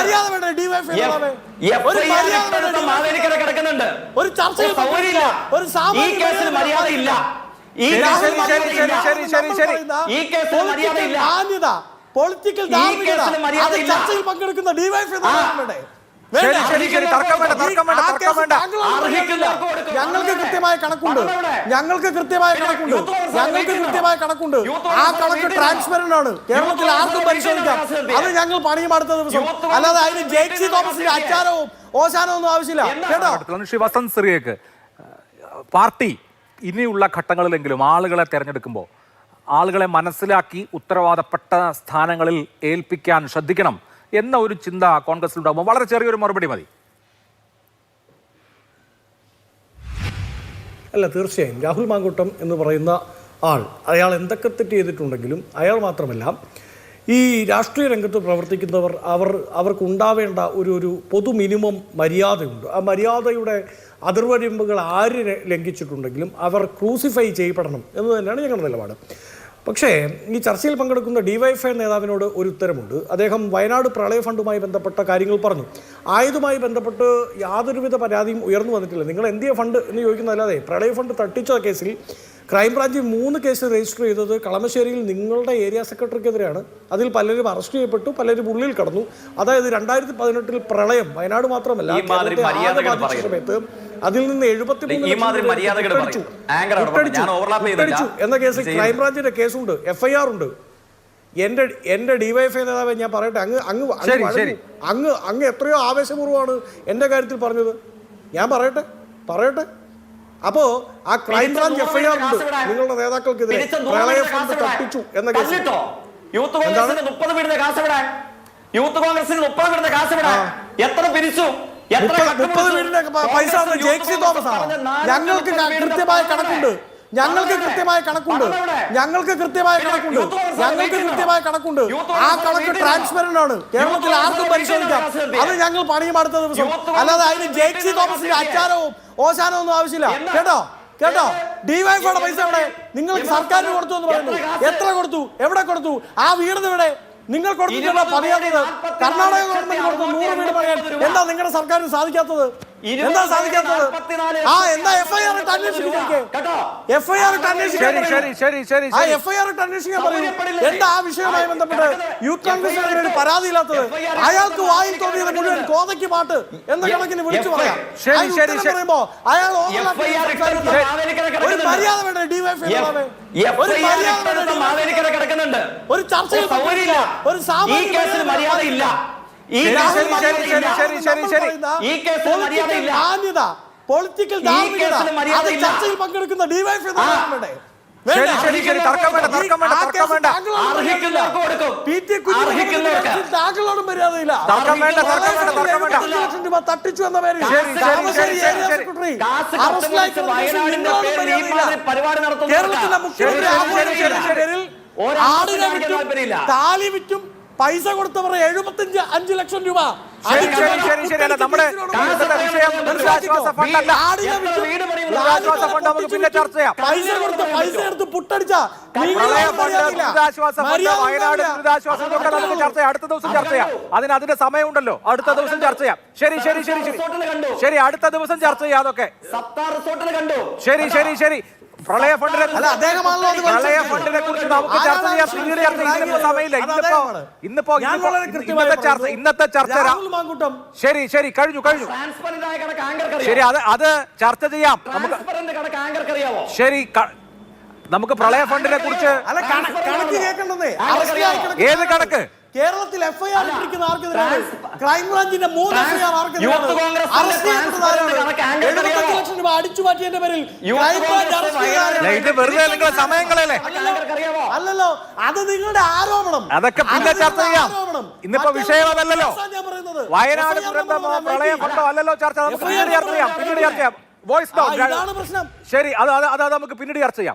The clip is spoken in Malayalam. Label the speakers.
Speaker 1: മര്യാദ വേണ്ട ഡിവൈഎഫ്ഐ
Speaker 2: കിടക്കുന്നുണ്ട്.
Speaker 1: ഒരു ചർച്ചയിൽ ഒരു സാമാന്യ
Speaker 2: മര്യാദയില്ല.
Speaker 1: മാന്യത പൊളിറ്റിക്കൽ ചർച്ചയിൽ പങ്കെടുക്കുന്ന ഡിവൈഎഫ്ഐ ഞങ്ങൾക്ക് കൃത്യമായ കണക്കുണ്ട്. ആ കണക്ക് ട്രാൻസ്പെറന്റ് ആണ്. കേരളത്തിൽ ആർക്കും പരിശോധിക്കാം. അത് ഞങ്ങൾ പണിയും അടുത്ത ദിവസം. അല്ലാതെ അതിന് ജെയ്സി തോമസിന്റെ അച്ചാരവും ഓശാനവും ഒന്നും ആവശ്യമില്ല. കേട്ടോ
Speaker 3: ശ്രീ വസന്ത് സിറിയക്ക് പാർട്ടി ഇനിയുള്ള ഘട്ടങ്ങളിലെങ്കിലും ആളുകളെ തെരഞ്ഞെടുക്കുമ്പോൾ ആളുകളെ മനസ്സിലാക്കി ഉത്തരവാദപ്പെട്ട സ്ഥാനങ്ങളിൽ ഏൽപ്പിക്കാൻ ശ്രദ്ധിക്കണം എന്ന ഒരു ചിന്ത കോൺഗ്രസിലുണ്ടാകുമ്പോൾ വളരെ ചെറിയൊരു മറുപടി മതി.
Speaker 1: അല്ല, തീർച്ചയായും രാഹുൽ മാങ്കൂട്ടം എന്ന് പറയുന്ന അയാൾ എന്തൊക്കെ തെറ്റ് ചെയ്തിട്ടുണ്ടെങ്കിലും അയാൾ മാത്രമല്ല, ഈ രാഷ്ട്രീയ രംഗത്ത് പ്രവർത്തിക്കുന്നവർ അവർക്കുണ്ടാവേണ്ട ഒരു പൊതു മിനിമം മര്യാദയുണ്ട്. ആ മര്യാദയുടെ അതിർവരമ്പുകൾ ആര് ലംഘിച്ചിട്ടുണ്ടെങ്കിലും അവർ ക്രൂസിഫൈ ചെയ്യപ്പെടണം എന്ന് തന്നെയാണ് ഞങ്ങളുടെ നിലപാട്. പക്ഷേ ഈ ചർച്ചയിൽ പങ്കെടുക്കുന്ന ഡിവൈഎഫ്ഐ നേതാവിനോട് ഒരു ഉത്തരമുണ്ട്. അദ്ദേഹം വയനാട് പ്രളയ ഫണ്ടുമായി ബന്ധപ്പെട്ട കാര്യങ്ങൾ പറഞ്ഞു. ആയതുമായി ബന്ധപ്പെട്ട് യാതൊരുവിധ പരാതിയും ഉയർന്നു വന്നിട്ടില്ല. നിങ്ങൾ എന്തിയ ഫണ്ട് എന്ന് ചോദിക്കുന്നതല്ലാതെ പ്രളയ ഫണ്ട് തട്ടിച്ച കേസിൽ ക്രൈംബ്രാഞ്ച് 3 കേസ് രജിസ്റ്റർ ചെയ്തത് കളമശ്ശേരിയിൽ നിങ്ങളുടെ ഏരിയ സെക്രട്ടറിക്കെതിരെയാണ്. അതിൽ പലരും അറസ്റ്റ് ചെയ്യപ്പെട്ടു, പലരും ഉള്ളിൽ കടന്നു. അതായത് 2018 പ്രളയം വയനാട് മാത്രമല്ല സമയത്ത് അതിൽ നിന്ന് 73 എന്ന കേസിൽ ക്രൈംബ്രാഞ്ചിന്റെ കേസുണ്ട്, FIR ഉണ്ട്. എന്റെ ഡിവൈഎഫ്ഐ നേതാവെ ഞാൻ പറയട്ടെ, അങ്ങ് എത്രയോ ആവേശപൂർവ്വമാണ് എന്റെ കാര്യത്തിൽ പറഞ്ഞത്. ഞാൻ പറയട്ടെ അപ്പോ ആ ക്രൈംബ്രാഞ്ച് FIR ഉണ്ട് നിങ്ങളുടെ നേതാക്കൾക്കെതിരെ പ്രളയ ഫണ്ട് തട്ടിച്ചു എന്ന കേസ്.
Speaker 2: യൂത്ത് കോൺഗ്രസിന് 30 വീടുന്ന കാശ് എത്ര പിരിച്ചു?
Speaker 1: 30 വീടിന്റെ പൈസ ജെയ്സി തോമസ് ആണ്. ഞങ്ങൾക്ക് കൃത്യമായ കണക്കുണ്ട്. ആ കണക്ക് ട്രാൻസ്പെറന്റ് ആണ്. കേരളത്തിൽ ആർക്കും പരിശോധിക്കാം. അത് ഞങ്ങൾ പണിയും അടുത്ത ദിവസം. അല്ലാതെ അതിന് ജെയ്സി തോമസിന്റെ അച്ചാരവും ഓശാനവും ഒന്നും ആവശ്യമില്ല. കേട്ടോ ഡിവൈഎഫ്ഐയുടെ പൈസ എവിടെ? നിങ്ങൾക്ക് സർക്കാരിന് കൊടുത്തു എന്ന് പറയുന്നു. എത്ര കൊടുത്തു? എവിടെ കൊടുത്തു? ആ വീട് എവിടെ? നിങ്ങൾ കൊടുത്തിട്ടുള്ള പണിയാത്തത് കർണാടക ഗവൺമെന്റ് കൊടുത്തു 100 വീട് പണിയാൻ. എന്താ നിങ്ങളുടെ സർക്കാരിന് സാധിക്കാത്തത്? എന്താ FIR ഇട്ട് അന്വേഷിക്കാൻ പറയൂ. എന്താ ആ വിഷയവുമായി ബന്ധപ്പെട്ട് യൂത്ത് കോൺഗ്രസിന് ഒരു പരാതിയില്ലാത്തത്? അയാൾക്ക് വായിൽ തോന്നിയത് മുഴുവൻ കോതയ്ക്ക് പാട്ട് എന്ന കണക്കിന് വിളിച്ചു പറയാം. പറയുമ്പോ അയാൾ ഒരു മര്യാദ വേണ്ട ഡിവൈഎഫ്ഐ ഒരു ചർച്ചയിൽ ഒരു സാമാന്യ മര്യാദയില്ല. പൊളിറ്റിക്കൽ ചർച്ചയിൽ പങ്കെടുക്കുന്ന ഡിവൈഎഫ്ഐ താങ്കളോടും മര്യാദയില്ല. തട്ടിച്ചു എന്ന പേരിൽ കേരളത്തിലെ മുഖ്യമന്ത്രി ആടിനെ വിറ്റും താലി വിറ്റും പൈസ കൊടുത്തവർ 75 ലക്ഷം രൂപ. പൈസ എടുത്ത് പുട്ടടിച്ച
Speaker 3: അടുത്ത ദിവസം ചർച്ച ചെയ്യാം. അതിന്റെ സമയമുണ്ടല്ലോ. അടുത്ത ദിവസം ചർച്ച ചെയ്യാം. ശരി അടുത്ത ദിവസം ചർച്ച ചെയ്യാം. അതൊക്കെ ശരി പ്രളയ ഫണ്ടിനെ കുറിച്ച് നമുക്ക് ചർച്ച ചെയ്യാം. പിന്നീട് ഇതിനിപ്പോ സമയമില്ല. ഇന്നത്തെ ചർച്ച ശരി കഴിഞ്ഞു. ശരി അത് ചർച്ച ചെയ്യാം. നമുക്ക് പ്രളയ ഫണ്ടിനെ കുറിച്ച് ഏത് കണക്ക്?
Speaker 1: കേരളത്തിൽ FIR ഇട്ടിരിക്കുന്ന ആർക്കെതിരെയാണ്? ക്രൈംബ്രാഞ്ചിന്റെ 3 FIR ആർക്കെതിരെയാണ്? 75 ലക്ഷം രൂപ അടിച്ചു മാറ്റിയതിന്റെ പേരിൽ അല്ലല്ലോ, അത് നിങ്ങളുടെ ആരോപണം.
Speaker 3: അതൊക്കെ പിന്നെ ചർച്ച ചെയ്യാം. ഇന്നിപ്പോ വിഷയം അതല്ലല്ലോ. വയനാട് ദുരന്തമോ പ്രളയ ഫണ്ടോ അല്ലല്ലോ ചർച്ച. നമുക്ക് പിന്നീട് ചർച്ച ചെയ്യാം. Voice down. ശരി അത് നമുക്ക് പിന്നീട് ചർച്ച ചെയ്യാം.